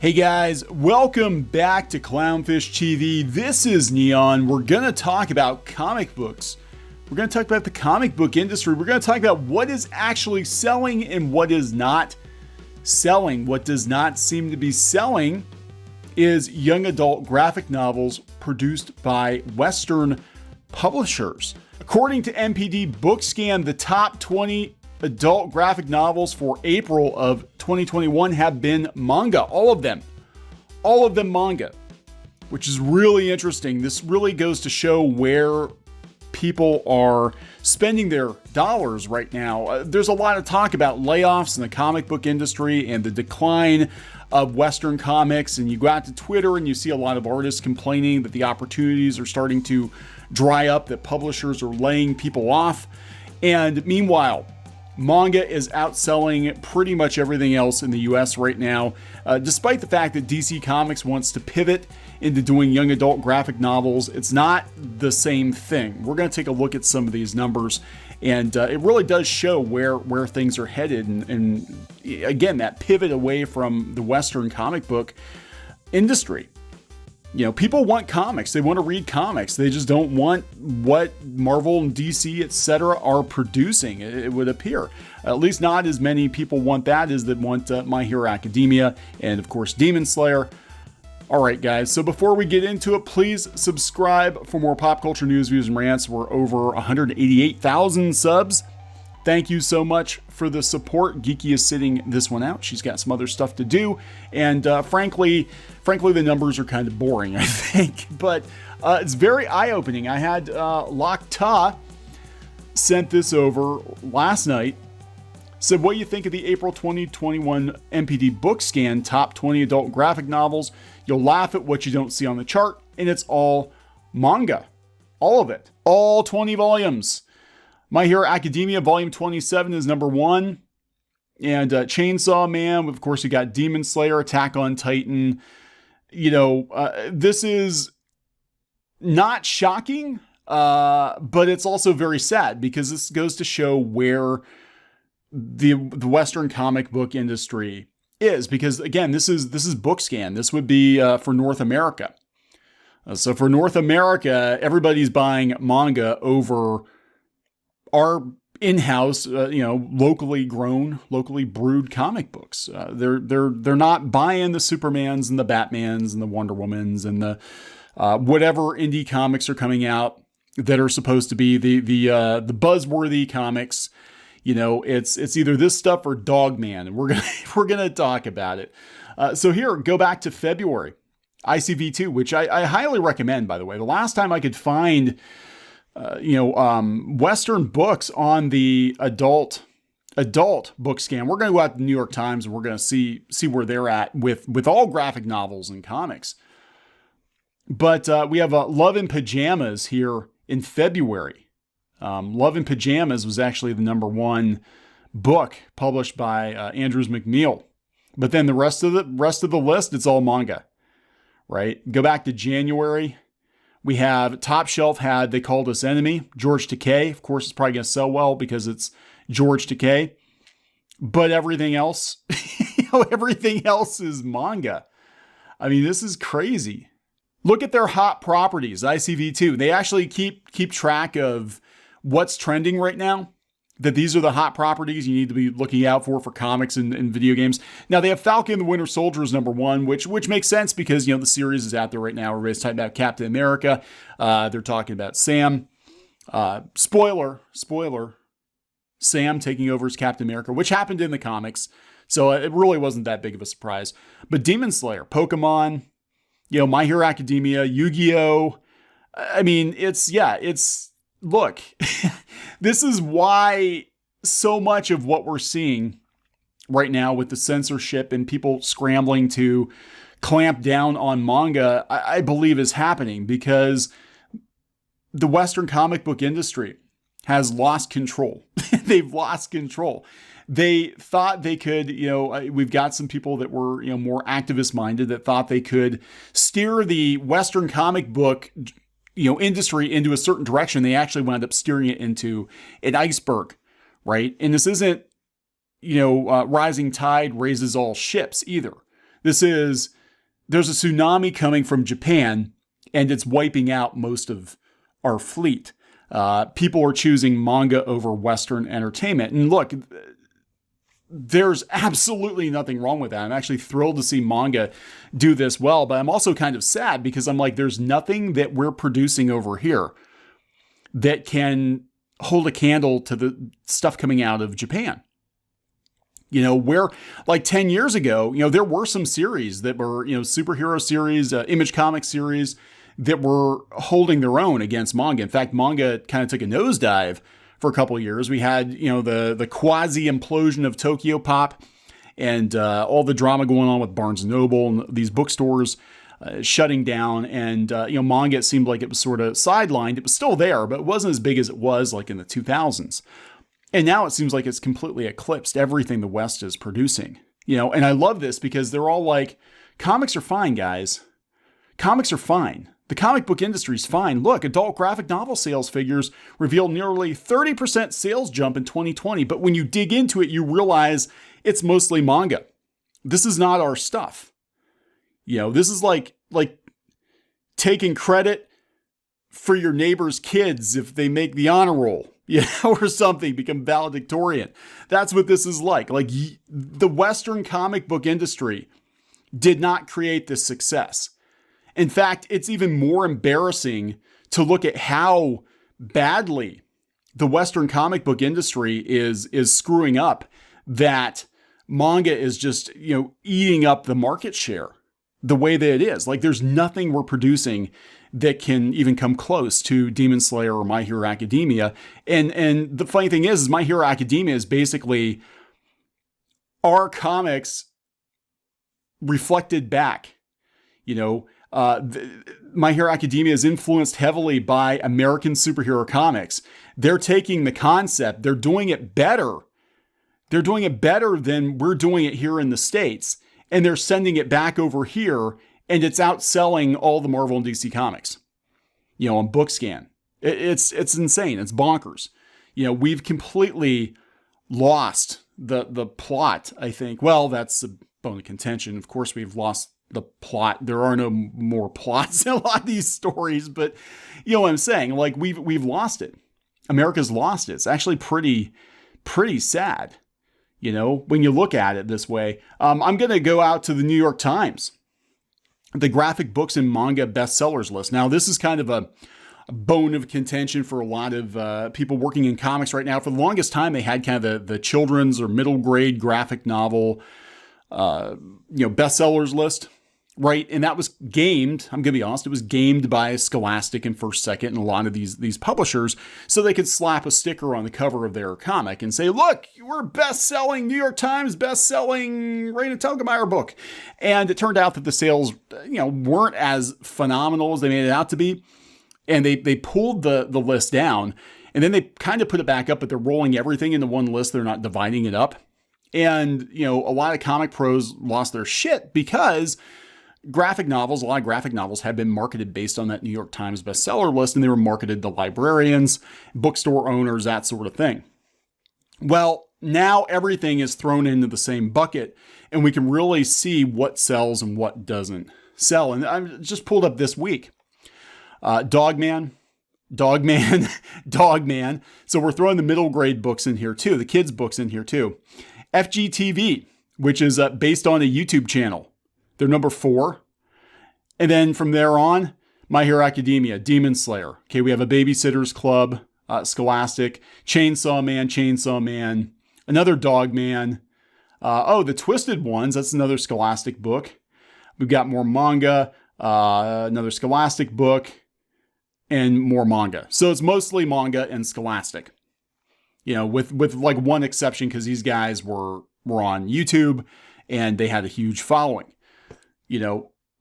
Hey guys, welcome back to Clownfish TV. This is Kneon. We're going to talk about comic books. We're going to talk about the comic book industry. We're going to talk about what is actually selling and what is not selling. What does not seem to be selling is young adult graphic novels produced by Western publishers. According to NPD Bookscan, the top 20 adult graphic novels for April of 2021 have been manga. All of them manga, which is really interesting. This really goes to show where people are spending their dollars right now. There's a lot of talk about layoffs in the comic book industry and the decline of Western comics. And you go out to Twitter and you see a lot of artists complaining that the opportunities are starting to dry up, that publishers are laying people off. And meanwhile, manga is outselling pretty much everything else in the US right now, despite the fact that DC Comics wants to pivot into doing young adult graphic novels. It's not the same thing. We're going to take a look at some of these numbers, and it really does show where things are headed. And again, that pivot away from the Western comic book industry. You know, people want comics. They want to read comics. They just don't want what Marvel and DC, etc., are producing, it would appear. At least not as many people want that as that want My Hero Academia and, of course, Demon Slayer. All right, guys. So before we get into it, please subscribe for more pop culture news, views, and rants. We're over 188,000 subs. Thank you so much for the support. Geeky is sitting this one out. She's got some other stuff to do. And frankly, the numbers are kind of boring, I think. But it's very eye-opening. I had Lakta sent this over last night. Said, what do you think of the April 2021 NPD Bookscan top 20 adult graphic novels? You'll laugh at what you don't see on the chart. And it's all manga. All of it. All 20 volumes. My Hero Academia Volume 27 is number 1. And Chainsaw Man, of course, you got Demon Slayer, Attack on Titan. You know, this is not shocking, but it's also very sad because this goes to show where the Western comic book industry is. Because, again, this is Bookscan. This would be for North America. So for North America, everybody's buying manga over our in-house, locally grown, locally brewed comic books. They're not buying the Supermans and the Batmans and the Wonder Womans and the whatever indie comics are coming out that are supposed to be the buzzworthy comics. You know, it's either this stuff or Dogman, and we're gonna talk about it. So here, go back to February, ICV2, which I highly recommend. By the way, the last time I could find Western books on the adult Bookscan. We're going to go out to the New York Times and we're going to see where they're at with all graphic novels and comics. But we have Love in Pajamas here in February. Love in Pajamas was actually the number 1 book published by Andrews McNeil. But then the rest of the list, it's all manga, right? Go back to January. We have Top Shelf had They Called Us Enemy, George Takei. Of course, it's probably going to sell well because it's George Takei. But everything else, everything else is manga. I mean, this is crazy. Look at their hot properties, ICV2. They actually keep track of what's trending right now. That these are the hot properties you need to be looking out for comics and video games. Now, they have Falcon and the Winter Soldier as number 1, which makes sense because, the series is out there right now. Everybody's talking about Captain America. They're talking about Sam. Spoiler, Sam taking over as Captain America, which happened in the comics. So it really wasn't that big of a surprise. But Demon Slayer, Pokemon, My Hero Academia, Yu-Gi-Oh! I mean, look, this is why so much of what we're seeing right now with the censorship and people scrambling to clamp down on manga, I believe is happening because the Western comic book industry has lost control. They've lost control. They thought they could, we've got some people that were, more activist minded that thought they could steer the Western comic book industry into a certain direction. They actually wound up steering it into an iceberg, right? And this isn't, rising tide raises all ships either. There's a tsunami coming from Japan, and it's wiping out most of our fleet. People are choosing manga over Western entertainment. And look, there's absolutely nothing wrong with that. I'm actually thrilled to see manga do this well, but I'm also kind of sad because I'm like, there's nothing that we're producing over here that can hold a candle to the stuff coming out of Japan. Where like 10 years ago, there were some series that were, superhero series, Image Comics series that were holding their own against manga. In fact, manga kind of took a nosedive for a couple of years. We had, the quasi implosion of Tokyo Pop and all the drama going on with Barnes & Noble and these bookstores shutting down. And, manga, it seemed like it was sort of sidelined. It was still there, but it wasn't as big as it was like in the 2000s. And now it seems like it's completely eclipsed everything the West is producing. And I love this because they're all like, comics are fine, guys. Comics are fine. The comic book industry is fine. Look, adult graphic novel sales figures reveal nearly 30% sales jump in 2020. But when you dig into it, you realize it's mostly manga. This is not our stuff. This is like taking credit for your neighbor's kids if they make the honor roll. Or something, become valedictorian. That's what this is like. Like the Western comic book industry did not create this success. In fact, it's even more embarrassing to look at how badly the Western comic book industry is screwing up that manga is just, eating up the market share the way that it is. Like there's nothing we're producing that can even come close to Demon Slayer or My Hero Academia. And the funny thing is My Hero Academia is basically our comics reflected back. My Hero Academia is influenced heavily by American superhero comics. They're taking the concept, they're doing it better. They're doing it better than we're doing it here in the States. And they're sending it back over here. And it's outselling all the Marvel and DC comics, on Bookscan. It's insane. It's bonkers. We've completely lost the plot, I think. Well, that's a bone of contention. Of course, we've lost the plot. There are no more plots in a lot of these stories, but you know what I'm saying? Like we've lost it. America's lost it. It's actually pretty sad. When you look at it this way. I'm going to go out to the New York Times. The graphic books and manga bestsellers list. Now, this is kind of a bone of contention for a lot of people working in comics right now. For the longest time, they had kind of the children's or middle grade graphic novel, bestsellers list, right? And that was gamed. I'm going to be honest. It was gamed by Scholastic and First Second and a lot of these publishers so they could slap a sticker on the cover of their comic and say, look, we're best-selling New York Times, best-selling Raina Telgemeier book. And it turned out that the sales, weren't as phenomenal as they made it out to be. And they pulled the list down and then they kind of put it back up, but they're rolling everything into one list. They're not dividing it up. And, a lot of comic pros lost their shit because a lot of graphic novels have been marketed based on that New York Times bestseller list, and they were marketed to librarians, bookstore owners, that sort of thing. Well, now everything is thrown into the same bucket, and we can really see what sells and what doesn't sell. And I just pulled up this week. Dogman. So we're throwing the middle grade books in here too, the kids' books in here too. FGTV, which is based on a YouTube channel. They're number 4. And then from there on, My Hero Academia, Demon Slayer. Okay, we have a Babysitter's Club, Scholastic, Chainsaw Man, another Dogman. The Twisted Ones, that's another Scholastic book. We've got more manga, another Scholastic book, and more manga. So it's mostly manga and Scholastic. With like one exception, because these guys were on YouTube and they had a huge following.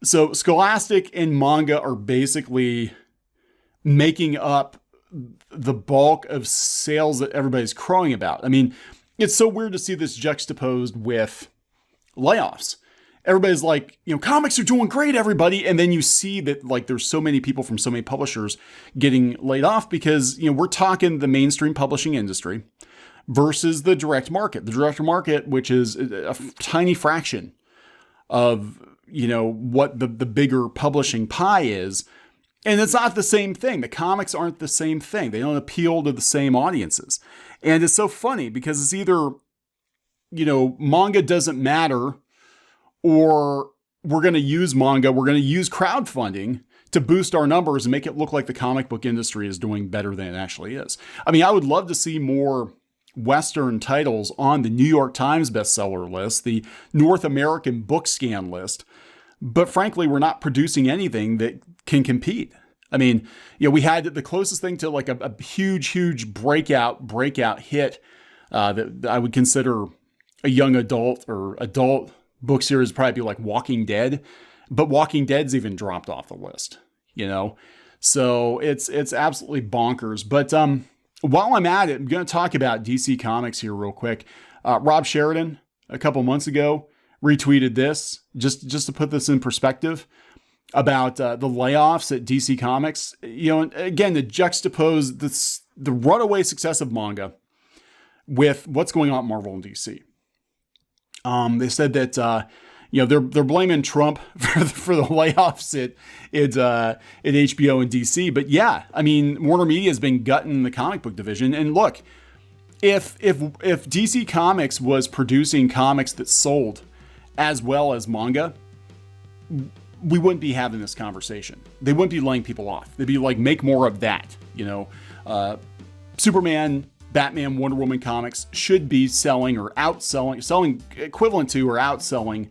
So Scholastic and manga are basically making up the bulk of sales that everybody's crowing about. I mean, it's so weird to see this juxtaposed with layoffs. Everybody's like, comics are doing great, everybody. And then you see that like there's so many people from so many publishers getting laid off because, we're talking the mainstream publishing industry versus the direct market. The direct market, which is a tiny fraction of, what the bigger publishing pie is. And it's not the same thing. The comics aren't the same thing. They don't appeal to the same audiences. And it's so funny because it's either, manga doesn't matter, or we're going to use manga, we're going to use crowdfunding to boost our numbers and make it look like the comic book industry is doing better than it actually is. I mean, I would love to see more Western titles on the New York Times bestseller list, the North American Bookscan list. But frankly, we're not producing anything that can compete. I mean, we had the closest thing to like a huge breakout hit that I would consider a young adult or adult book series, probably be like Walking Dead. But Walking Dead's even dropped off the list, So it's absolutely bonkers. But while I'm at it, I'm going to talk about DC Comics here real quick. Rob Sheridan, a couple months ago, retweeted this, just to put this in perspective, about the layoffs at DC Comics. And again, to juxtapose the runaway success of manga with what's going on at Marvel and DC. They said that they're blaming Trump for the layoffs at HBO and DC. But yeah, I mean, Warner Media has been gutting the comic book division. And look, if DC Comics was producing comics that sold as well as manga, we wouldn't be having this conversation. They wouldn't be laying people off. They'd be like, make more of that. Superman, Batman, Wonder Woman comics should be selling equivalent to or outselling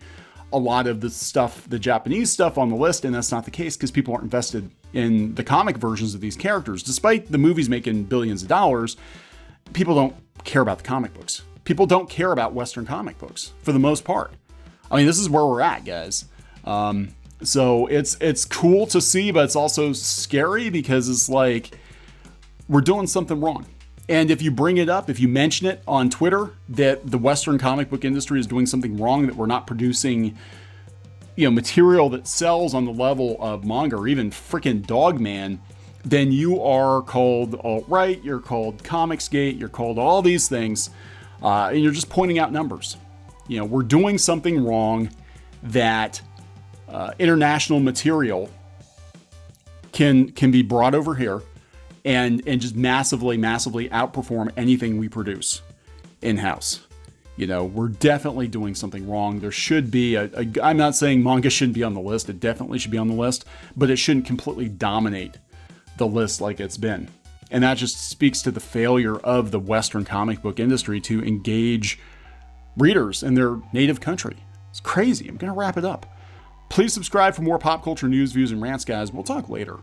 a lot of the stuff, the Japanese stuff on the list. And that's not the case because people aren't invested in the comic versions of these characters. Despite the movies making billions of dollars, people don't care about the comic books. People don't care about Western comic books for the most part. I mean, this is where we're at, guys. So it's cool to see, but it's also scary because it's like we're doing something wrong. And if you bring it up, if you mention it on Twitter that the Western comic book industry is doing something wrong, that we're not producing, material that sells on the level of manga or even freaking Dogman, then you are called alt-right, you're called Comicsgate, you're called all these things, and you're just pointing out numbers. We're doing something wrong that international material can be brought over here and just massively outperform anything we produce in-house. We're definitely doing something wrong. There should be I'm not saying manga shouldn't be on the list. It definitely should be on the list, but it shouldn't completely dominate the list like it's been. And that just speaks to the failure of the Western comic book industry to engage readers in their native country. It's crazy. I'm going to wrap it up. Please subscribe for more pop culture news, views, and rants, guys. We'll talk later.